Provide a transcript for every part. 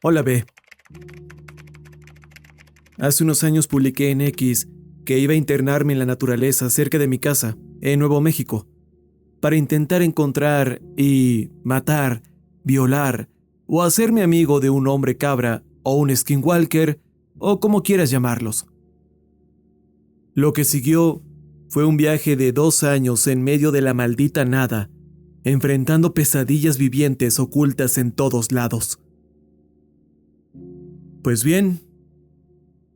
Hola B. Hace unos años publiqué en X que iba a internarme en la naturaleza cerca de mi casa, en Nuevo México, para intentar encontrar y matar, violar o hacerme amigo de un hombre cabra o un skinwalker o como quieras llamarlos. Lo que siguió fue un viaje de 2 años en medio de la maldita nada, enfrentando pesadillas vivientes ocultas en todos lados. Pues bien,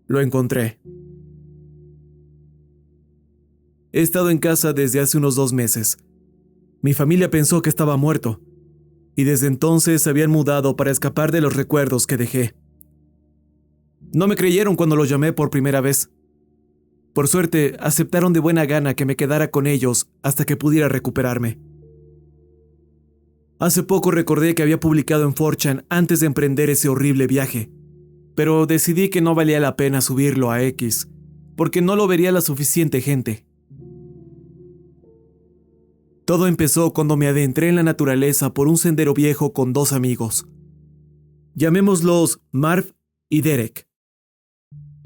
lo encontré. He estado en casa desde hace unos 2 meses. Mi familia pensó que estaba muerto, y desde entonces se habían mudado para escapar de los recuerdos que dejé. No me creyeron cuando los llamé por primera vez. Por suerte, aceptaron de buena gana que me quedara con ellos hasta que pudiera recuperarme. Hace poco recordé que había publicado en 4chan antes de emprender ese horrible viaje, pero decidí que no valía la pena subirlo a X, porque no lo vería la suficiente gente. Todo empezó cuando me adentré en la naturaleza por un sendero viejo con 2 amigos. Llamémoslos Marv y Derek.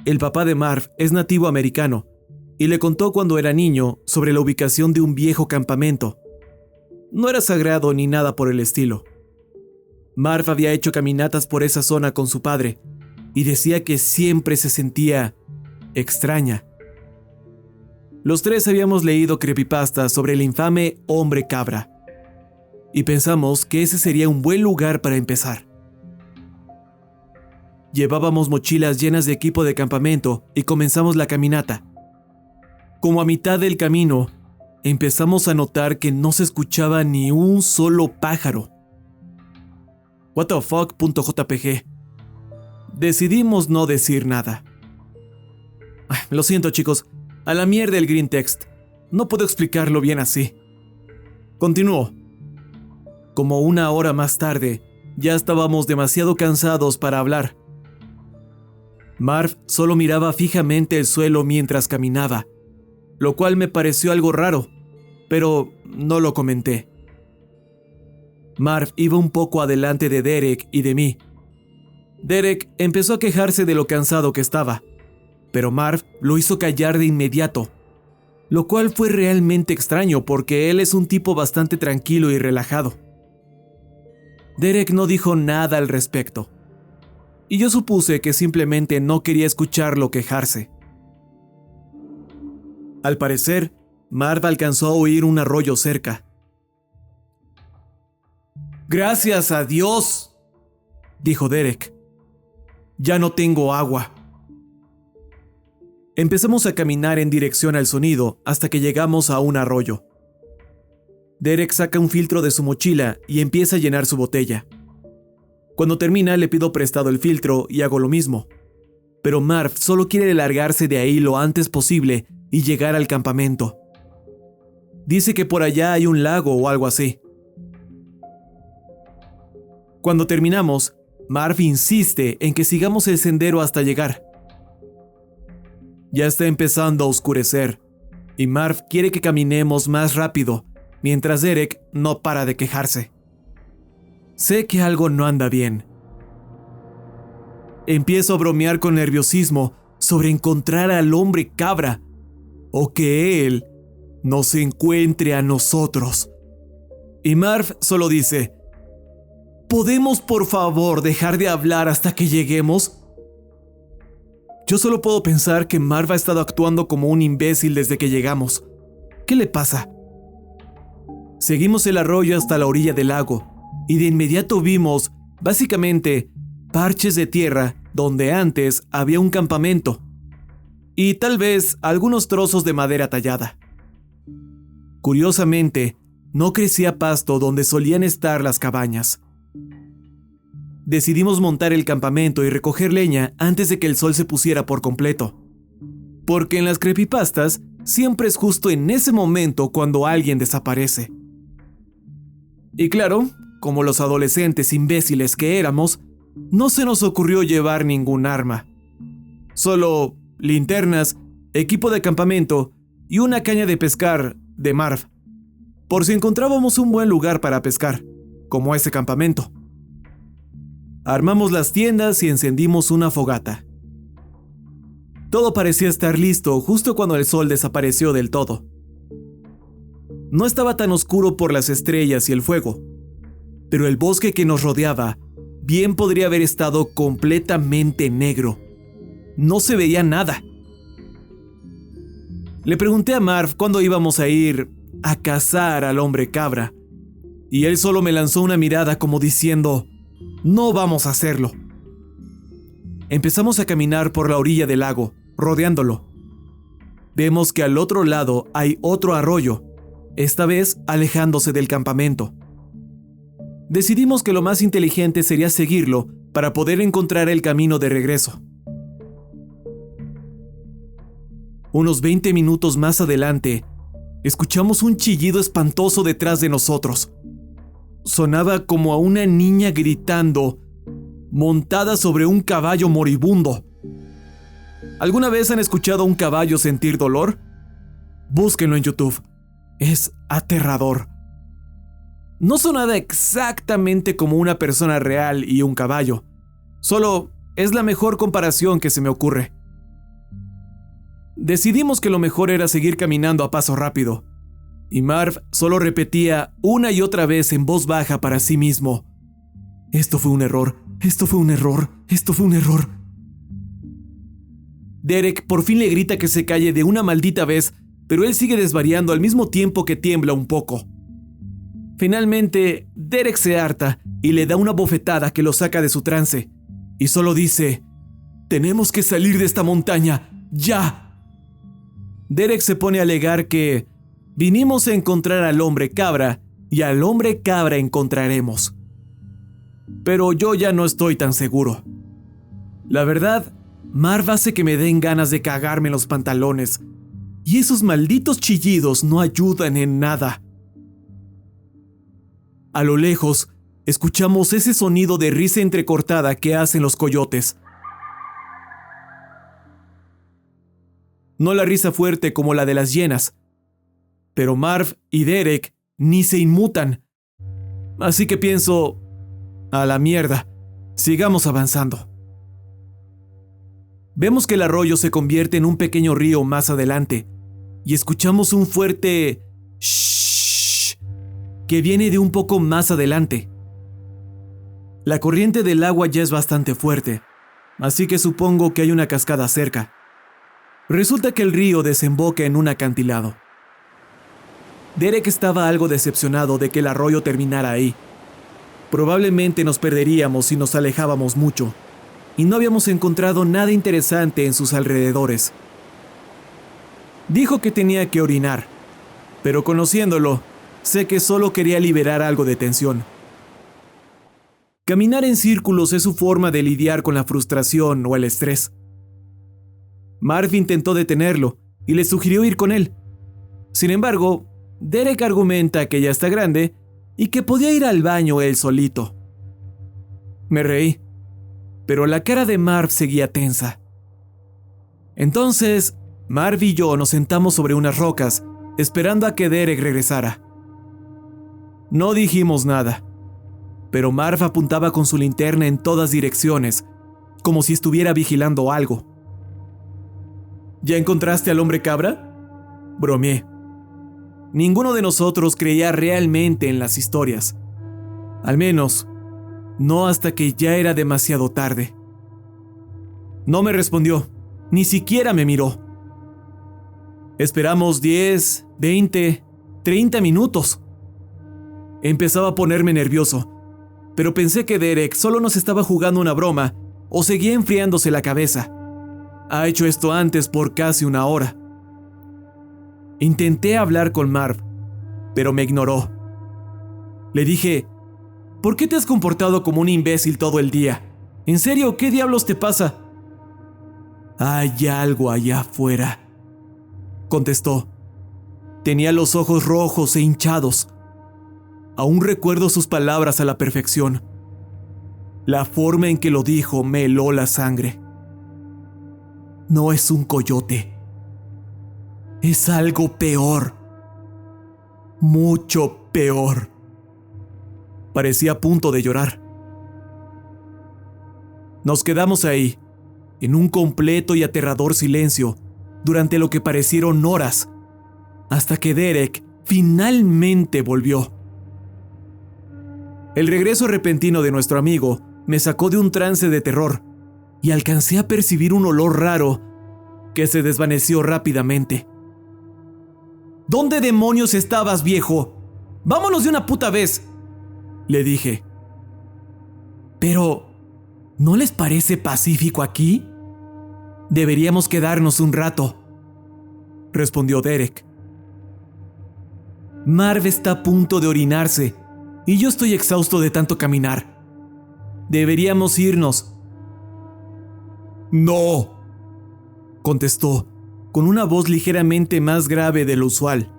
El papá de Marv es nativo americano y le contó cuando era niño sobre la ubicación de un viejo campamento. No era sagrado ni nada por el estilo. Marv había hecho caminatas por esa zona con su padre y decía que siempre se sentía extraña. Los 3 habíamos leído creepypastas sobre el infame hombre cabra y pensamos que ese sería un buen lugar para empezar. Llevábamos mochilas llenas de equipo de campamento y comenzamos la caminata. Como a mitad del camino, empezamos a notar que no se escuchaba ni un solo pájaro. What the fuck.jpg. Decidimos no decir nada. Lo siento, chicos. A la mierda el green text. No puedo explicarlo bien así. Continúo. Como 1 hora más tarde, ya estábamos demasiado cansados para hablar. Marv solo miraba fijamente el suelo mientras caminaba, lo cual me pareció algo raro, pero no lo comenté. Marv iba un poco adelante de Derek y de mí. Derek empezó a quejarse de lo cansado que estaba, pero Marv lo hizo callar de inmediato, lo cual fue realmente extraño porque él es un tipo bastante tranquilo y relajado. Derek no dijo nada al respecto, y yo supuse que simplemente no quería escucharlo quejarse. Al parecer, Marv alcanzó a oír un arroyo cerca. «Gracias a Dios», dijo Derek. «Ya no tengo agua». Empezamos a caminar en dirección al sonido hasta que llegamos a un arroyo. Derek saca un filtro de su mochila y empieza a llenar su botella. Cuando termina, le pido prestado el filtro y hago lo mismo. Pero Marv solo quiere largarse de ahí lo antes posible y llegar al campamento. Dice que por allá hay un lago o algo así. Cuando terminamos, Marv insiste en que sigamos el sendero hasta llegar. Ya está empezando a oscurecer, y Marv quiere que caminemos más rápido, mientras Derek no para de quejarse. Sé que algo no anda bien. Empiezo a bromear con nerviosismo sobre encontrar al hombre cabra, o que él nos encuentre a nosotros. Y Marv solo dice: ¿podemos por favor dejar de hablar hasta que lleguemos? Yo solo puedo pensar que Marv ha estado actuando como un imbécil desde que llegamos. ¿Qué le pasa? Seguimos el arroyo hasta la orilla del lago, y de inmediato vimos, básicamente, parches de tierra donde antes había un campamento, y tal vez algunos trozos de madera tallada. Curiosamente, no crecía pasto donde solían estar las cabañas. Decidimos montar el campamento y recoger leña antes de que el sol se pusiera por completo. Porque en las creepypastas siempre es justo en ese momento cuando alguien desaparece. Y claro, como los adolescentes imbéciles que éramos, no se nos ocurrió llevar ningún arma. Solo linternas, equipo de campamento y una caña de pescar de Marv, por si encontrábamos un buen lugar para pescar, como ese campamento. Armamos las tiendas y encendimos una fogata. Todo parecía estar listo justo cuando el sol desapareció del todo. No estaba tan oscuro por las estrellas y el fuego, pero el bosque que nos rodeaba bien podría haber estado completamente negro. No se veía nada. Le pregunté a Marv cuándo íbamos a ir a cazar al hombre cabra, y él solo me lanzó una mirada como diciendo, no vamos a hacerlo. Empezamos a caminar por la orilla del lago, rodeándolo. Vemos que al otro lado hay otro arroyo, esta vez alejándose del campamento. Decidimos que lo más inteligente sería seguirlo para poder encontrar el camino de regreso. Unos 20 minutos más adelante, escuchamos un chillido espantoso detrás de nosotros. Sonaba como a una niña gritando, montada sobre un caballo moribundo. ¿Alguna vez han escuchado a un caballo sentir dolor? Búsquenlo en YouTube. Es aterrador. No sonaba exactamente como una persona real y un caballo. Solo es la mejor comparación que se me ocurre. Decidimos que lo mejor era seguir caminando a paso rápido, y Marv solo repetía una y otra vez en voz baja para sí mismo: esto fue un error, esto fue un error, esto fue un error. Derek por fin le grita que se calle de una maldita vez, pero él sigue desvariando al mismo tiempo que tiembla un poco. Finalmente, Derek se harta y le da una bofetada que lo saca de su trance, y solo dice: «Tenemos que salir de esta montaña, ya». Derek se pone a alegar que vinimos a encontrar al hombre cabra y al hombre cabra encontraremos. Pero yo ya no estoy tan seguro. La verdad, Marv hace que me den ganas de cagarme en los pantalones, y esos malditos chillidos no ayudan en nada. A lo lejos, escuchamos ese sonido de risa entrecortada que hacen los coyotes. No la risa fuerte como la de las hienas, pero Marv y Derek ni se inmutan. Así que pienso, a la mierda, sigamos avanzando. Vemos que el arroyo se convierte en un pequeño río más adelante, y escuchamos un fuerte shhh que viene de un poco más adelante. La corriente del agua ya es bastante fuerte, así que supongo que hay una cascada cerca. Resulta que el río desemboca en un acantilado. Derek estaba algo decepcionado de que el arroyo terminara ahí. Probablemente nos perderíamos si nos alejábamos mucho, y no habíamos encontrado nada interesante en sus alrededores. Dijo que tenía que orinar, pero conociéndolo, sé que solo quería liberar algo de tensión. Caminar en círculos es su forma de lidiar con la frustración o el estrés. Marv intentó detenerlo y le sugirió ir con él. Sin embargo, Derek argumenta que ya está grande y que podía ir al baño él solito. Me reí, pero la cara de Marv seguía tensa. Entonces, Marv y yo nos sentamos sobre unas rocas, esperando a que Derek regresara. No dijimos nada, pero Marv apuntaba con su linterna en todas direcciones, como si estuviera vigilando algo. ¿Ya encontraste al hombre cabra?, bromeé. Ninguno de nosotros creía realmente en las historias. Al menos, no hasta que ya era demasiado tarde. No me respondió, ni siquiera me miró. Esperamos 10, 20, 30 minutos. Empezaba a ponerme nervioso, pero pensé que Derek solo nos estaba jugando una broma o seguía enfriándose la cabeza. Ha hecho esto antes por casi una hora. Intenté hablar con Marv, pero me ignoró. Le dije: ¿por qué te has comportado como un imbécil todo el día? ¿En serio, qué diablos te pasa? Hay algo allá afuera, contestó. Tenía los ojos rojos e hinchados. Aún recuerdo sus palabras a la perfección. La forma en que lo dijo me heló la sangre. No es un coyote. Es algo peor. Mucho peor. Parecía a punto de llorar. Nos quedamos ahí, en un completo y aterrador silencio, durante lo que parecieron horas, hasta que Derek finalmente volvió. El regreso repentino de nuestro amigo me sacó de un trance de terror y alcancé a percibir un olor raro que se desvaneció rápidamente. ¿Dónde demonios estabas, viejo? ¡Vámonos de una puta vez!, le dije. Pero, ¿no les parece pacífico aquí? Deberíamos quedarnos un rato, respondió Derek. Marv está a punto de orinarse y yo estoy exhausto de tanto caminar. Deberíamos irnos. No, contestó, con una voz ligeramente más grave de lo usual.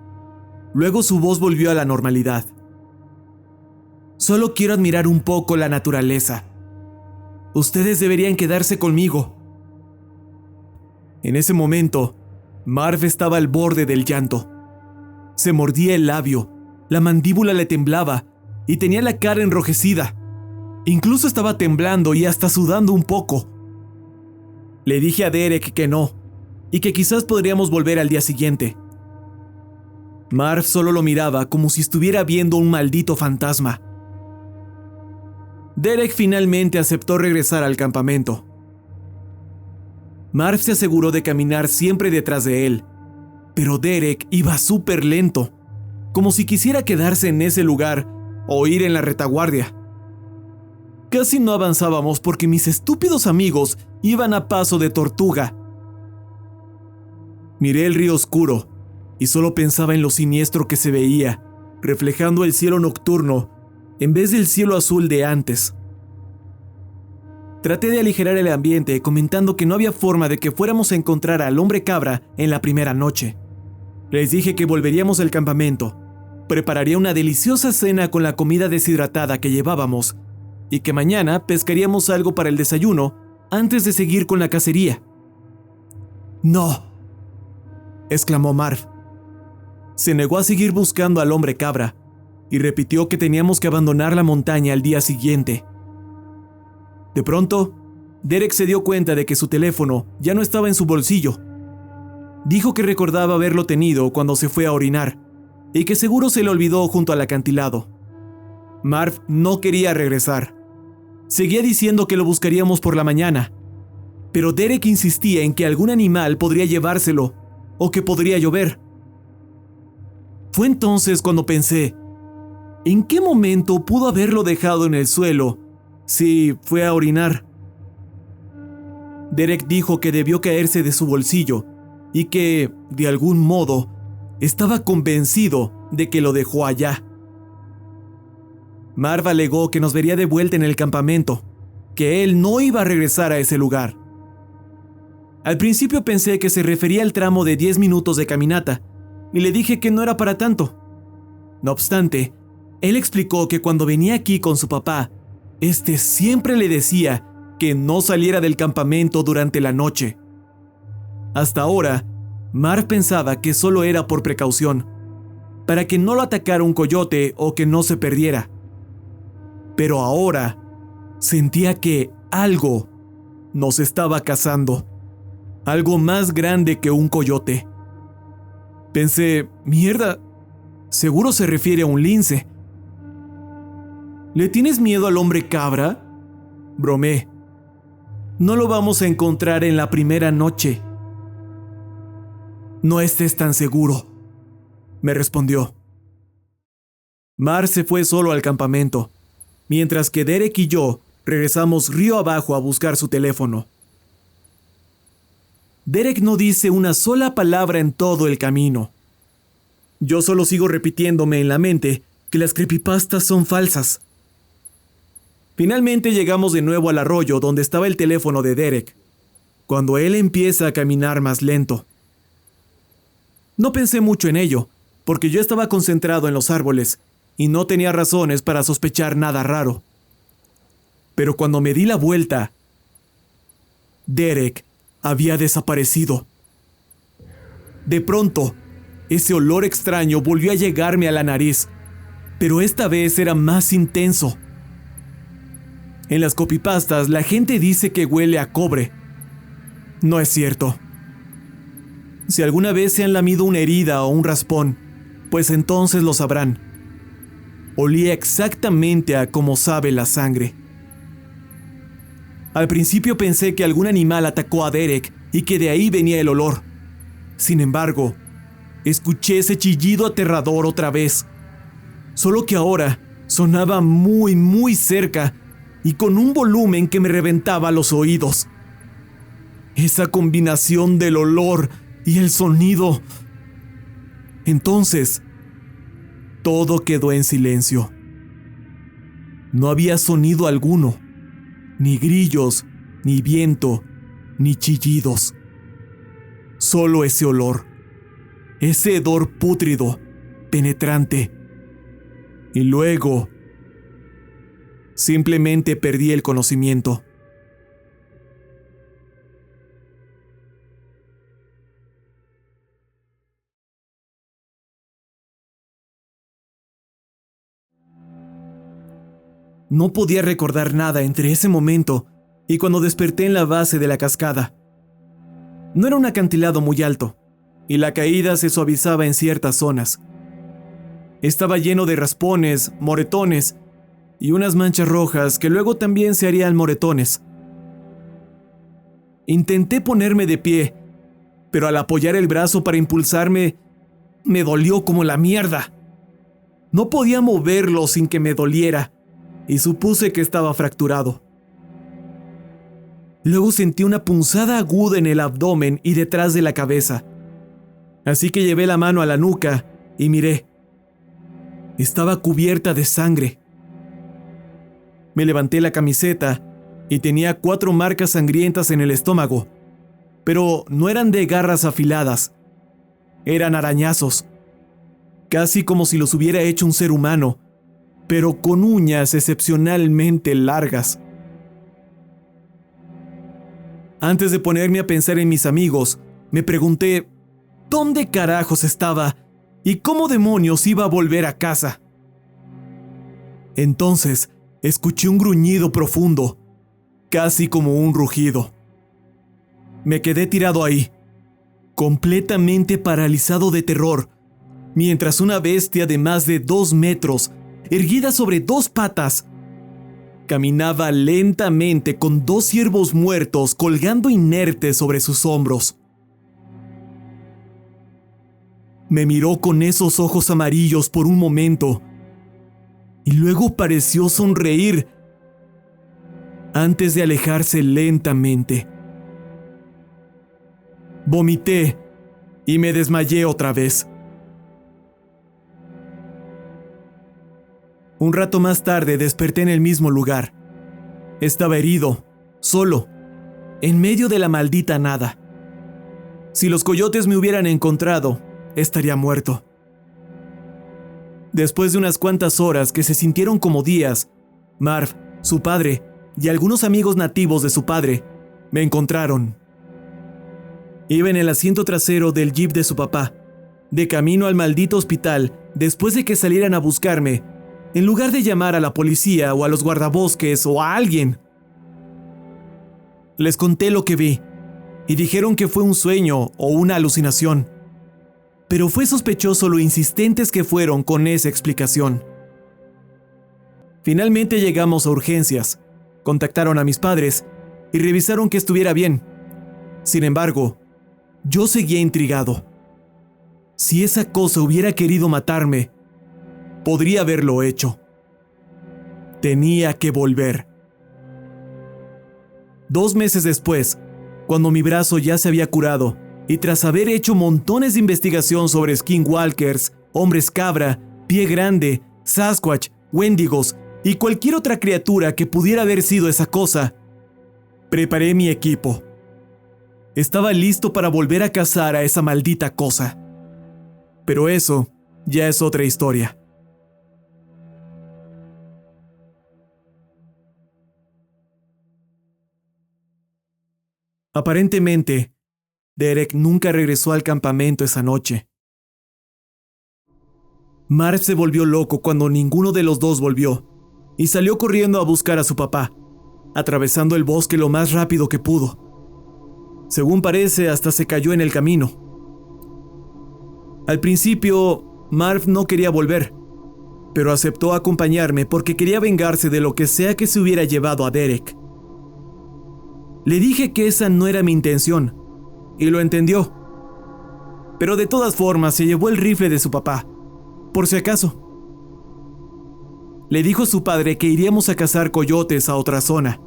Luego su voz volvió a la normalidad. Solo quiero admirar un poco la naturaleza. Ustedes deberían quedarse conmigo. En ese momento, Marv estaba al borde del llanto. Se mordía el labio, la mandíbula le temblaba y tenía la cara enrojecida. Incluso estaba temblando y hasta sudando un poco. Le dije a Derek que no, y que quizás podríamos volver al día siguiente. Marv solo lo miraba como si estuviera viendo un maldito fantasma. Derek finalmente aceptó regresar al campamento. Marv se aseguró de caminar siempre detrás de él, pero Derek iba súper lento, como si quisiera quedarse en ese lugar o ir en la retaguardia. Casi no avanzábamos porque mis estúpidos amigos iban a paso de tortuga. Miré el río oscuro y solo pensaba en lo siniestro que se veía, reflejando el cielo nocturno en vez del cielo azul de antes. Traté de aligerar el ambiente comentando que no había forma de que fuéramos a encontrar al hombre cabra en la primera noche. Les dije que volveríamos al campamento, prepararía una deliciosa cena con la comida deshidratada que llevábamos y que mañana pescaríamos algo para el desayuno antes de seguir con la cacería. «No», exclamó Marv. Se negó a seguir buscando al hombre cabra y repitió que teníamos que abandonar la montaña al día siguiente. De pronto, Derek se dio cuenta de que su teléfono ya no estaba en su bolsillo. Dijo que recordaba haberlo tenido cuando se fue a orinar y que seguro se le olvidó junto al acantilado. Marv no quería regresar. Seguía diciendo que lo buscaríamos por la mañana, pero Derek insistía en que algún animal podría llevárselo o que podría llover. Fue entonces cuando pensé, ¿en qué momento pudo haberlo dejado en el suelo si fue a orinar? Derek dijo que debió caerse de su bolsillo y que, de algún modo, estaba convencido de que lo dejó allá. Marv alegó que nos vería de vuelta en el campamento, que él no iba a regresar a ese lugar. Al principio pensé que se refería al tramo de 10 minutos de caminata, y le dije que no era para tanto. No obstante, él explicó que cuando venía aquí con su papá, este siempre le decía que no saliera del campamento durante la noche. Hasta ahora, Marv pensaba que solo era por precaución, para que no lo atacara un coyote o que no se perdiera. Pero ahora, sentía que algo nos estaba cazando, algo más grande que un coyote. Pensé, mierda, seguro se refiere a un lince. ¿Le tienes miedo al hombre cabra?, bromeé. No lo vamos a encontrar en la primera noche. No estés tan seguro, me respondió. Marv se fue solo al campamento, mientras que Derek y yo regresamos río abajo a buscar su teléfono. Derek no dice una sola palabra en todo el camino. Yo solo sigo repitiéndome en la mente que las creepypastas son falsas. Finalmente llegamos de nuevo al arroyo donde estaba el teléfono de Derek, cuando él empieza a caminar más lento. No pensé mucho en ello, porque yo estaba concentrado en los árboles y no tenía razones para sospechar nada raro. Pero cuando me di la vuelta, Derek había desaparecido. De pronto, ese olor extraño volvió a llegarme a la nariz, pero esta vez era más intenso. En las copypastas la gente dice que huele a cobre. No es cierto. Si alguna vez se han lamido una herida o un raspón, pues entonces lo sabrán. Olía exactamente a como sabe la sangre. Al principio pensé que algún animal atacó a Derek y que de ahí venía el olor. Sin embargo, escuché ese chillido aterrador otra vez. Solo que ahora sonaba muy, muy cerca y con un volumen que me reventaba los oídos. Esa combinación del olor y el sonido. Entonces, todo quedó en silencio. No había sonido alguno, ni grillos, ni viento, ni chillidos. Solo ese olor, ese hedor pútrido, penetrante. Y luego, simplemente perdí el conocimiento. No podía recordar nada entre ese momento y cuando desperté en la base de la cascada. No era un acantilado muy alto, y la caída se suavizaba en ciertas zonas. Estaba lleno de raspones, moretones y unas manchas rojas que luego también se harían moretones. Intenté ponerme de pie, pero al apoyar el brazo para impulsarme, me dolió como la mierda. No podía moverlo sin que me doliera, y supuse que estaba fracturado. Luego sentí una punzada aguda en el abdomen y detrás de la cabeza. Así que llevé la mano a la nuca y miré. Estaba cubierta de sangre. Me levanté la camiseta y tenía 4 marcas sangrientas en el estómago, pero no eran de garras afiladas. Eran arañazos, casi como si los hubiera hecho un ser humano, pero con uñas excepcionalmente largas. Antes de ponerme a pensar en mis amigos, me pregunté ¿dónde carajos estaba y cómo demonios iba a volver a casa? Entonces, escuché un gruñido profundo, casi como un rugido. Me quedé tirado ahí, completamente paralizado de terror, mientras una bestia de más de 2 metros, erguida sobre 2 patas, caminaba lentamente con 2 ciervos muertos colgando inertes sobre sus hombros. Me miró con esos ojos amarillos por un momento y luego pareció sonreír antes de alejarse lentamente. Vomité y me desmayé otra vez. Un rato más tarde desperté en el mismo lugar. Estaba herido, solo, en medio de la maldita nada. Si los coyotes me hubieran encontrado, estaría muerto. Después de unas cuantas horas que se sintieron como días, Marv, su padre, y algunos amigos nativos de su padre, me encontraron. Iba en el asiento trasero del jeep de su papá, de camino al maldito hospital después de que salieran a buscarme, en lugar de llamar a la policía o a los guardabosques o a alguien. Les conté lo que vi, y dijeron que fue un sueño o una alucinación. Pero fue sospechoso lo insistentes que fueron con esa explicación. Finalmente llegamos a urgencias, contactaron a mis padres y revisaron que estuviera bien. Sin embargo, yo seguía intrigado. Si esa cosa hubiera querido matarme, podría haberlo hecho. Tenía que volver. 2 meses después, cuando mi brazo ya se había curado, y tras haber hecho montones de investigación sobre skinwalkers, hombres cabra, pie grande, Sasquatch, wendigos y cualquier otra criatura que pudiera haber sido esa cosa, preparé mi equipo. Estaba listo para volver a cazar a esa maldita cosa. Pero eso ya es otra historia. Aparentemente, Derek nunca regresó al campamento esa noche. Marv se volvió loco cuando ninguno de los dos volvió y salió corriendo a buscar a su papá, atravesando el bosque lo más rápido que pudo. Según parece, hasta se cayó en el camino. Al principio, Marv no quería volver, pero aceptó acompañarme porque quería vengarse de lo que sea que se hubiera llevado a Derek. Le dije que esa no era mi intención, y lo entendió. Pero de todas formas se llevó el rifle de su papá, por si acaso. Le dijo a su padre que iríamos a cazar coyotes a otra zona.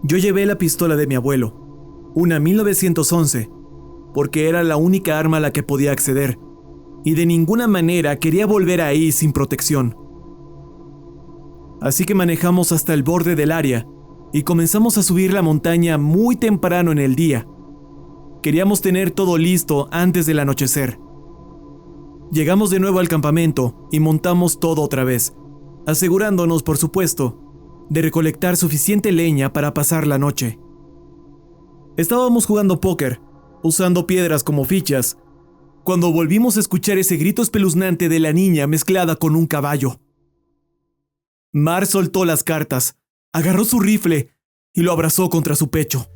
Yo llevé la pistola de mi abuelo, una 1911, porque era la única arma a la que podía acceder, y de ninguna manera quería volver ahí sin protección. Así que manejamos hasta el borde del área y comenzamos a subir la montaña muy temprano en el día. Queríamos tener todo listo antes del anochecer. Llegamos de nuevo al campamento y montamos todo otra vez, asegurándonos, por supuesto, de recolectar suficiente leña para pasar la noche. Estábamos jugando póker, usando piedras como fichas, cuando volvimos a escuchar ese grito espeluznante de la niña mezclada con un caballo. Mar soltó las cartas, agarró su rifle y lo abrazó contra su pecho.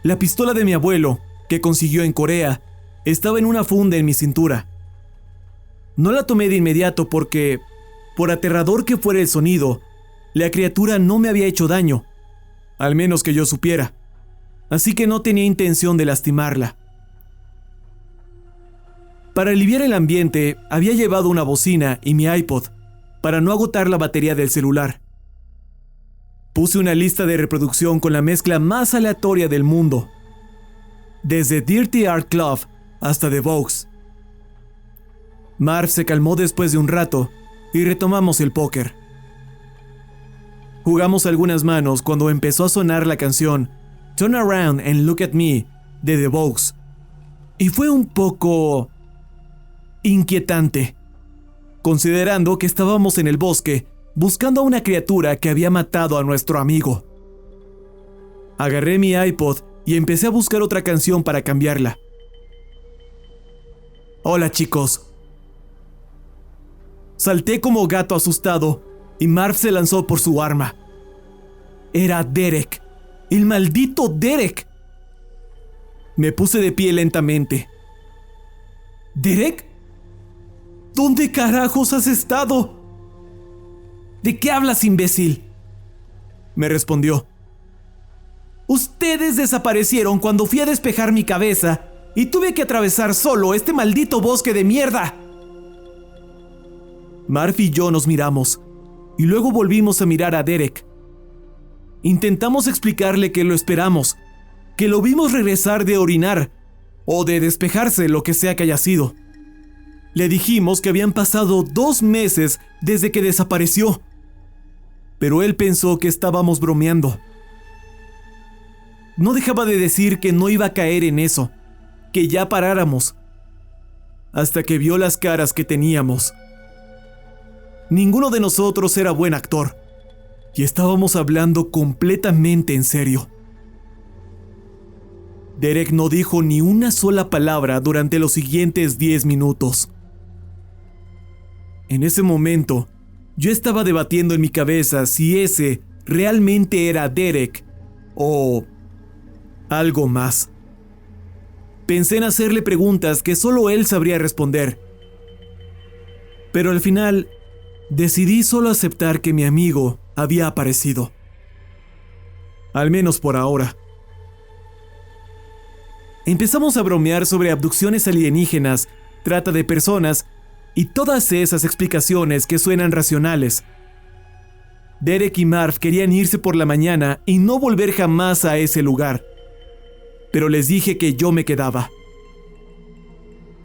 La pistola de mi abuelo, que consiguió en Corea, estaba en una funda en mi cintura. No la tomé de inmediato porque, por aterrador que fuera el sonido, la criatura no me había hecho daño, al menos que yo supiera, así que no tenía intención de lastimarla. Para aliviar el ambiente, había llevado una bocina y mi iPod, para no agotar la batería del celular. Puse una lista de reproducción con la mezcla más aleatoria del mundo, desde Dirty Art Club hasta The Vogues. Marv se calmó después de un rato y retomamos el póker. Jugamos algunas manos cuando empezó a sonar la canción Turn Around and Look at Me de The Vogues, y fue un poco inquietante, considerando que estábamos en el bosque buscando a una criatura que había matado a nuestro amigo. Agarré mi iPod y empecé a buscar otra canción para cambiarla. Hola chicos. Salté como gato asustado y Marv se lanzó por su arma. Era Derek, el maldito Derek. Me puse de pie lentamente. ¿Derek? ¿Dónde carajos has estado? ¿De qué hablas, imbécil?, me respondió. Ustedes desaparecieron cuando fui a despejar mi cabeza y tuve que atravesar solo este maldito bosque de mierda. Marv y yo nos miramos y luego volvimos a mirar a Derek. Intentamos explicarle que lo esperamos, que lo vimos regresar de orinar o de despejarse, lo que sea que haya sido. Le dijimos que habían pasado 2 meses desde que desapareció, pero él pensó que estábamos bromeando. No dejaba de decir que no iba a caer en eso, que ya paráramos, hasta que vio las caras que teníamos. Ninguno de nosotros era buen actor, y estábamos hablando completamente en serio. Derek no dijo ni una sola palabra durante los siguientes 10 minutos. En ese momento, yo estaba debatiendo en mi cabeza si ese realmente era Derek o algo más. Pensé en hacerle preguntas que solo él sabría responder, pero al final decidí solo aceptar que mi amigo había aparecido. Al menos por ahora. Empezamos a bromear sobre abducciones alienígenas, trata de personas y todas esas explicaciones que suenan racionales. Derek y Marv querían irse por la mañana y no volver jamás a ese lugar, pero les dije que yo me quedaba.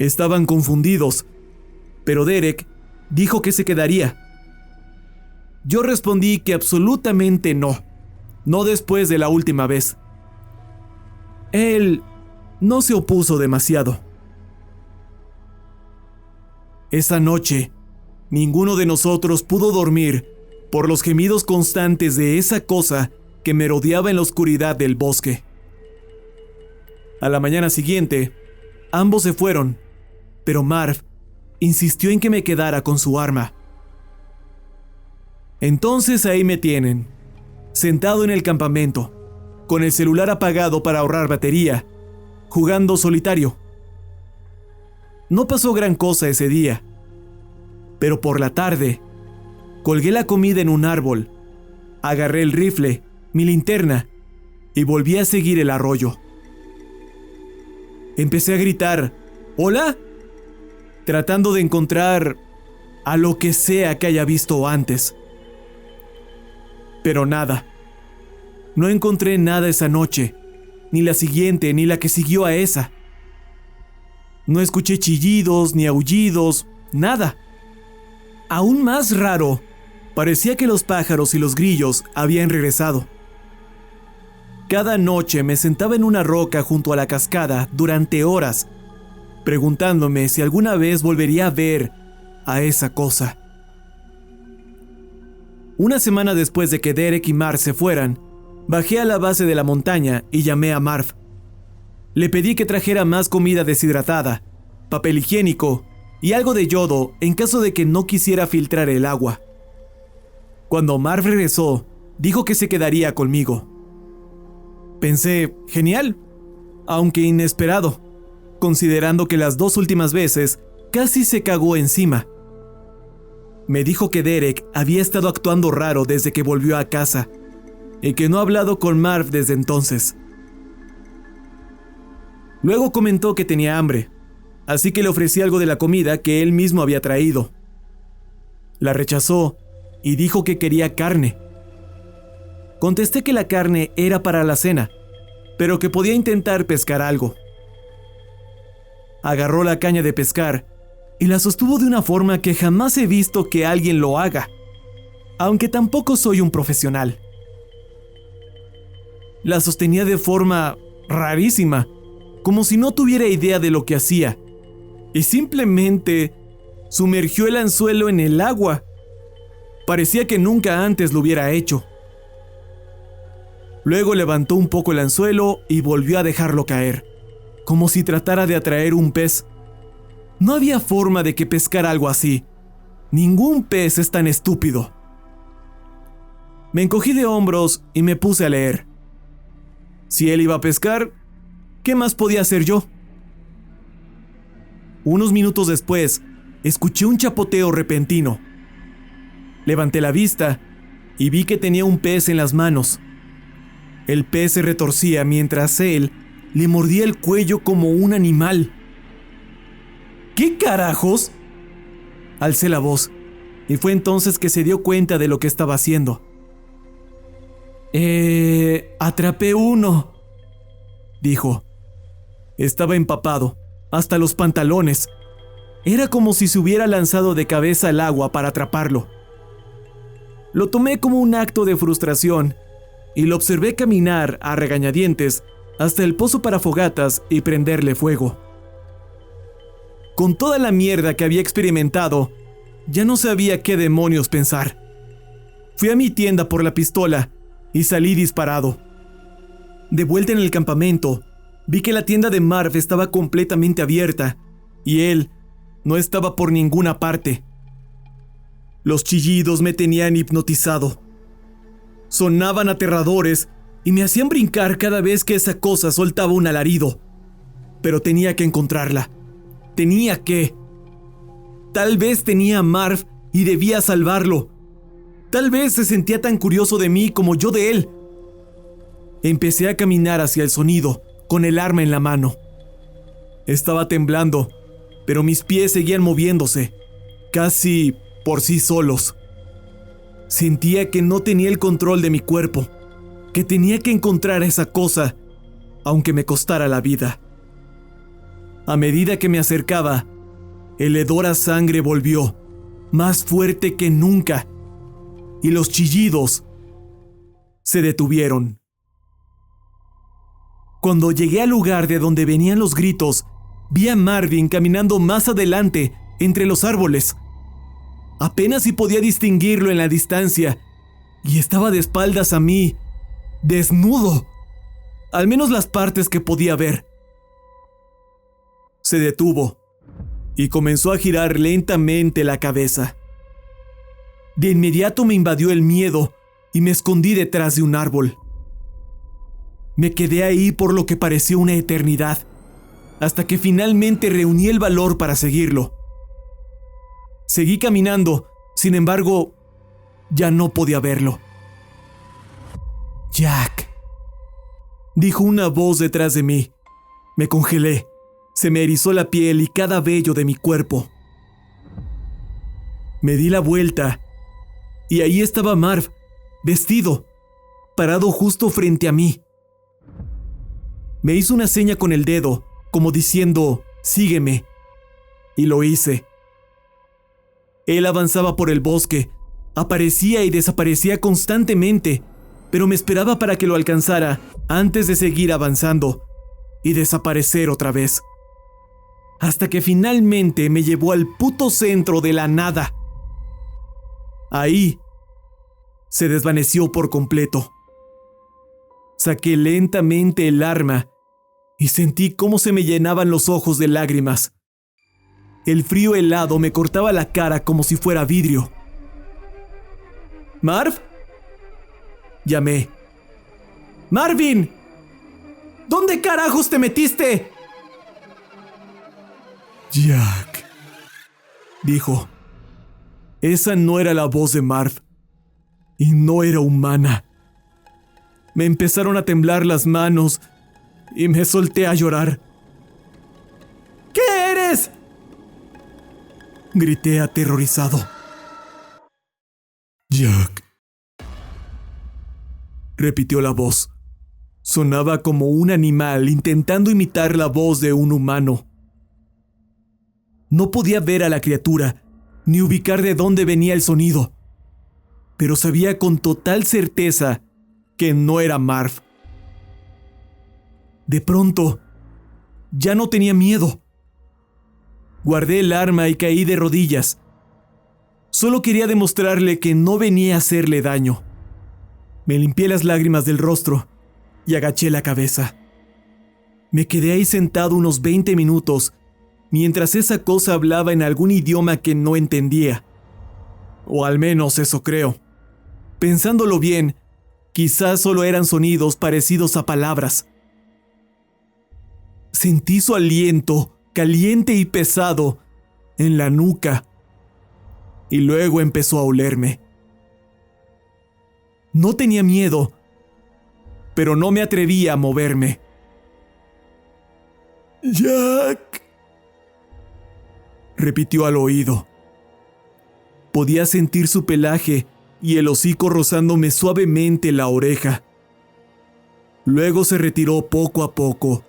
Estaban confundidos, pero Derek dijo que se quedaría. Yo respondí que absolutamente no, no después de la última vez. Él no se opuso demasiado. Esa noche, ninguno de nosotros pudo dormir por los gemidos constantes de esa cosa que merodeaba en la oscuridad del bosque. A la mañana siguiente, ambos se fueron, pero Marv insistió en que me quedara con su arma. Entonces ahí me tienen, sentado en el campamento, con el celular apagado para ahorrar batería, jugando solitario. No pasó gran cosa ese día, pero por la tarde, colgué la comida en un árbol, agarré el rifle, mi linterna, y volví a seguir el arroyo. Empecé a gritar, ¿hola?, tratando de encontrar a lo que sea que haya visto antes. Pero nada. No encontré nada esa noche, ni la siguiente, ni la que siguió a esa. No escuché chillidos, ni aullidos, nada. Aún más raro, parecía que los pájaros y los grillos habían regresado. Cada noche me sentaba en una roca junto a la cascada durante horas, preguntándome si alguna vez volvería a ver a esa cosa. Una semana después de que Derek y Marv se fueran, bajé a la base de la montaña y llamé a Marv. Le pedí que trajera más comida deshidratada, papel higiénico y algo de yodo en caso de que no quisiera filtrar el agua. Cuando Marv regresó, dijo que se quedaría conmigo. Pensé, genial, aunque inesperado, considerando que las 2 últimas veces casi se cagó encima. Me dijo que Derek había estado actuando raro desde que volvió a casa y que no ha hablado con Marv desde entonces. Luego comentó que tenía hambre, así que le ofrecí algo de la comida que él mismo había traído. La rechazó y dijo que quería carne. Contesté que la carne era para la cena, pero que podía intentar pescar algo. Agarró la caña de pescar y la sostuvo de una forma que jamás he visto que alguien lo haga, aunque tampoco soy un profesional. La sostenía de forma rarísima, como si no tuviera idea de lo que hacía, y simplemente sumergió el anzuelo en el agua. Parecía que nunca antes lo hubiera hecho. Luego levantó un poco el anzuelo y volvió a dejarlo caer, como si tratara de atraer un pez. No había forma de que pescara algo así. Ningún pez es tan estúpido. Me encogí de hombros y me puse a leer. Si él iba a pescar, ¿qué más podía hacer yo? Unos minutos después, escuché un chapoteo repentino. Levanté la vista y vi que tenía un pez en las manos. El pez se retorcía mientras él le mordía el cuello como un animal. ¿Qué carajos? Alcé la voz, y fue entonces que se dio cuenta de lo que estaba haciendo. Atrapé uno, dijo. Estaba empapado, hasta los pantalones. Era como si se hubiera lanzado de cabeza al agua para atraparlo. Lo tomé como un acto de frustración y lo observé caminar a regañadientes hasta el pozo para fogatas y prenderle fuego. Con toda la mierda que había experimentado, ya no sabía qué demonios pensar. Fui a mi tienda por la pistola y salí disparado. De vuelta en el campamento, vi que la tienda de Marv estaba completamente abierta y él no estaba por ninguna parte. Los chillidos me tenían hipnotizado. Sonaban aterradores y me hacían brincar cada vez que esa cosa soltaba un alarido. Pero tenía que encontrarla. Tenía que. Tal vez tenía a Marv y debía salvarlo. Tal vez se sentía tan curioso de mí como yo de él. Empecé a caminar hacia el sonido, con el arma en la mano. Estaba temblando, pero mis pies seguían moviéndose, casi por sí solos. Sentía que no tenía el control de mi cuerpo, que tenía que encontrar esa cosa, aunque me costara la vida. A medida que me acercaba, el hedor a sangre volvió, más fuerte que nunca, y los chillidos se detuvieron. Cuando llegué al lugar de donde venían los gritos, vi a Marvin caminando más adelante entre los árboles. Apenas si podía distinguirlo en la distancia, y estaba de espaldas a mí, desnudo, al menos las partes que podía ver. Se detuvo y comenzó a girar lentamente la cabeza. De inmediato me invadió el miedo y me escondí detrás de un árbol. Me quedé ahí por lo que pareció una eternidad, hasta que finalmente reuní el valor para seguirlo. Seguí caminando, sin embargo, ya no podía verlo. «Jack», dijo una voz detrás de mí. Me congelé, se me erizó la piel y cada vello de mi cuerpo. Me di la vuelta y ahí estaba Marv, vestido, parado justo frente a mí. Me hizo una seña con el dedo, como diciendo, «sígueme», y lo hice. Él avanzaba por el bosque, aparecía y desaparecía constantemente, pero me esperaba para que lo alcanzara antes de seguir avanzando y desaparecer otra vez. Hasta que finalmente me llevó al puto centro de la nada. Ahí se desvaneció por completo. Saqué lentamente el arma y sentí cómo se me llenaban los ojos de lágrimas. El frío helado me cortaba la cara como si fuera vidrio. «¿Marv?», llamé. «¡Marvin! ¿Dónde carajos te metiste?». «Jack», dijo. Esa no era la voz de Marv, y no era humana. Me empezaron a temblar las manos y me solté a llorar. «¿Qué eres?», grité aterrorizado. «Jack», repitió la voz. Sonaba como un animal intentando imitar la voz de un humano. No podía ver a la criatura, ni ubicar de dónde venía el sonido, pero sabía con total certeza que no era Marv. De pronto, ya no tenía miedo. Guardé el arma y caí de rodillas. Solo quería demostrarle que no venía a hacerle daño. Me limpié las lágrimas del rostro y agaché la cabeza. Me quedé ahí sentado unos 20 minutos mientras esa cosa hablaba en algún idioma que no entendía. O al menos eso creo. Pensándolo bien, quizás solo eran sonidos parecidos a palabras. Sentí su aliento, caliente y pesado, en la nuca, y luego empezó a olerme. No tenía miedo, pero no me atrevía a moverme. «Jack», repitió al oído. Podía sentir su pelaje y el hocico rozándome suavemente la oreja. Luego se retiró poco a poco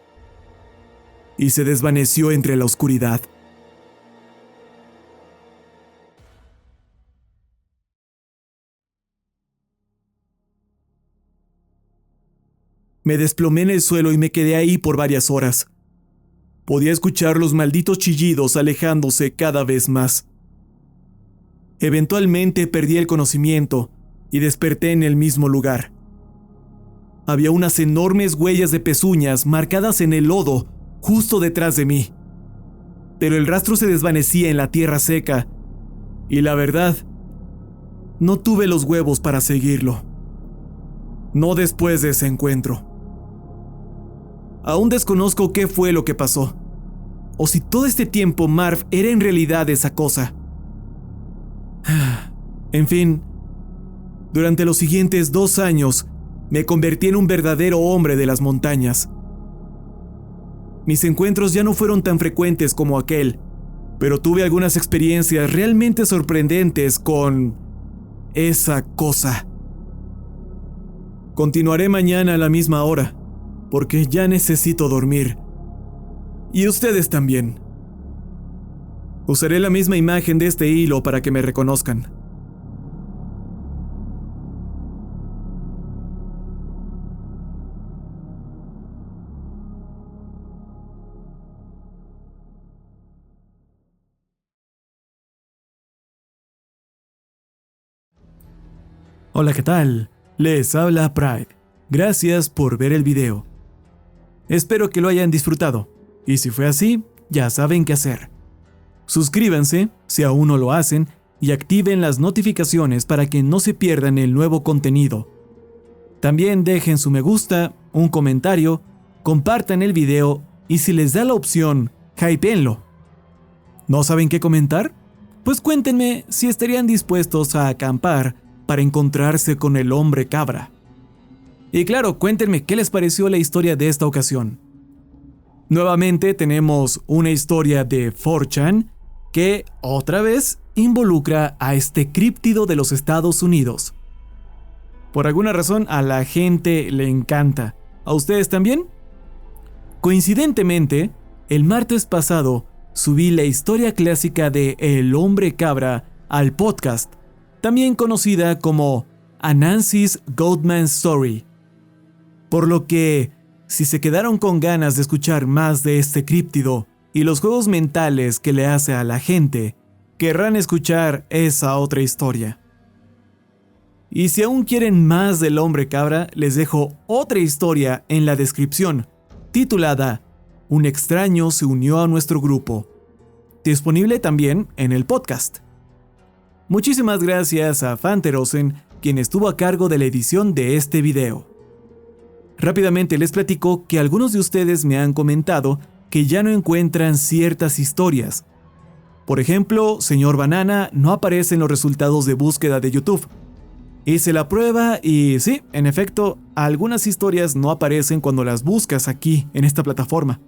y se desvaneció entre la oscuridad. Me desplomé en el suelo y me quedé ahí por varias horas. Podía escuchar los malditos chillidos alejándose cada vez más. Eventualmente perdí el conocimiento y desperté en el mismo lugar. Había unas enormes huellas de pezuñas marcadas en el lodo justo detrás de mí. Pero el rastro se desvanecía en la tierra seca y la verdad, no tuve los huevos para seguirlo. No después de ese encuentro. Aún desconozco qué fue lo que pasó, o si todo este tiempo Marv era en realidad esa cosa. En fin, durante los siguientes 2 años me convertí en un verdadero hombre de las montañas. Mis encuentros ya no fueron tan frecuentes como aquel, pero tuve algunas experiencias realmente sorprendentes con esa cosa. Continuaré mañana a la misma hora, porque ya necesito dormir. Y ustedes también. Usaré la misma imagen de este hilo para que me reconozcan. Hola, ¿qué tal? Les habla Pride. Gracias por ver el video. Espero que lo hayan disfrutado, y si fue así, ya saben qué hacer. Suscríbanse, si aún no lo hacen, y activen las notificaciones para que no se pierdan el nuevo contenido. También dejen su me gusta, un comentario, compartan el video y si les da la opción, hypeenlo. ¿No saben qué comentar? Pues cuéntenme si estarían dispuestos a acampar para encontrarse con el hombre cabra. Y claro, cuéntenme qué les pareció la historia de esta ocasión. Nuevamente tenemos una historia de 4chan que, otra vez, involucra a este críptido de los Estados Unidos. Por alguna razón a la gente le encanta. ¿A ustedes también? Coincidentemente, el martes pasado subí la historia clásica de El Hombre Cabra al podcast, también conocida como Anansi's Goatman Story. Por lo que, si se quedaron con ganas de escuchar más de este críptido y los juegos mentales que le hace a la gente, querrán escuchar esa otra historia. Y si aún quieren más del Hombre Cabra, les dejo otra historia en la descripción, titulada Un extraño se unió a nuestro grupo, disponible también en el podcast. Muchísimas gracias a Fanterosen, quien estuvo a cargo de la edición de este video. Rápidamente les platico que algunos de ustedes me han comentado que ya no encuentran ciertas historias. Por ejemplo, Señor Banana no aparece en los resultados de búsqueda de YouTube. Hice la prueba y sí, en efecto, algunas historias no aparecen cuando las buscas aquí, en esta plataforma.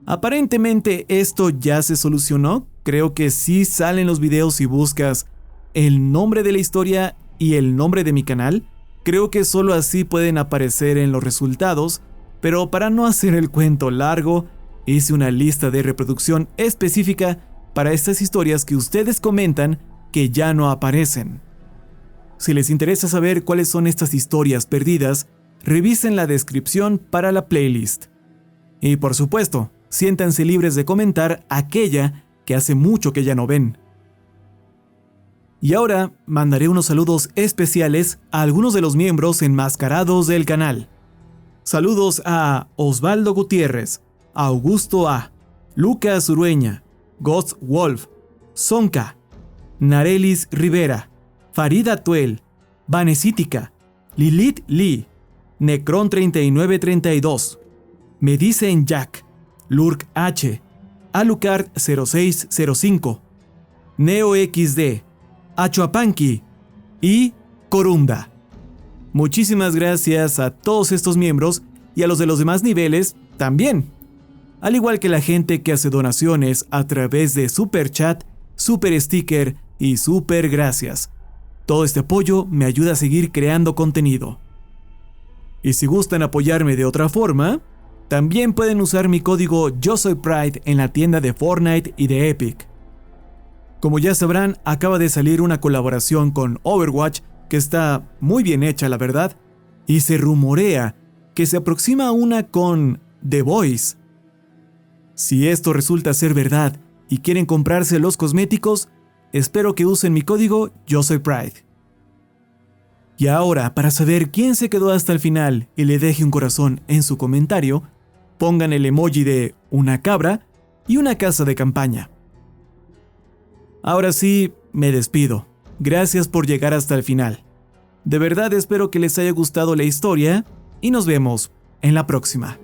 Aparentemente esto ya se solucionó, creo que sí salen los videos si buscas el nombre de la historia y el nombre de mi canal. Creo que solo así pueden aparecer en los resultados, pero para no hacer el cuento largo, hice una lista de reproducción específica para estas historias que ustedes comentan que ya no aparecen. Si les interesa saber cuáles son estas historias perdidas, revisen la descripción para la playlist. Y por supuesto, siéntanse libres de comentar aquella que hace mucho que ya no ven. Y ahora mandaré unos saludos especiales a algunos de los miembros enmascarados del canal. Saludos a Osvaldo Gutiérrez, Augusto A, Lucas Urueña, Ghost Wolf, Sonka, Narelis Rivera, Farida Tuel, Vanesítica, Lilith Lee, Necron 3932, Me Dicen Jack, Lurk H, Alucard 0605, Neo XD, Achuapanqui y Corunda. Muchísimas gracias a todos estos miembros y a los de los demás niveles también. Al igual que la gente que hace donaciones a través de Super Chat, Super Sticker y Super Gracias. Todo este apoyo me ayuda a seguir creando contenido. Y si gustan apoyarme de otra forma, también pueden usar mi código Yo Soy Pride en la tienda de Fortnite y de Epic. Como ya sabrán, acaba de salir una colaboración con Overwatch que está muy bien hecha, la verdad, y se rumorea que se aproxima una con The Voice. Si esto resulta ser verdad y quieren comprarse los cosméticos, espero que usen mi código Yo Soy Pride. Y ahora, para saber quién se quedó hasta el final y le deje un corazón en su comentario, pongan el emoji de una cabra y una casa de campaña. Ahora sí, me despido. Gracias por llegar hasta el final. De verdad espero que les haya gustado la historia y nos vemos en la próxima.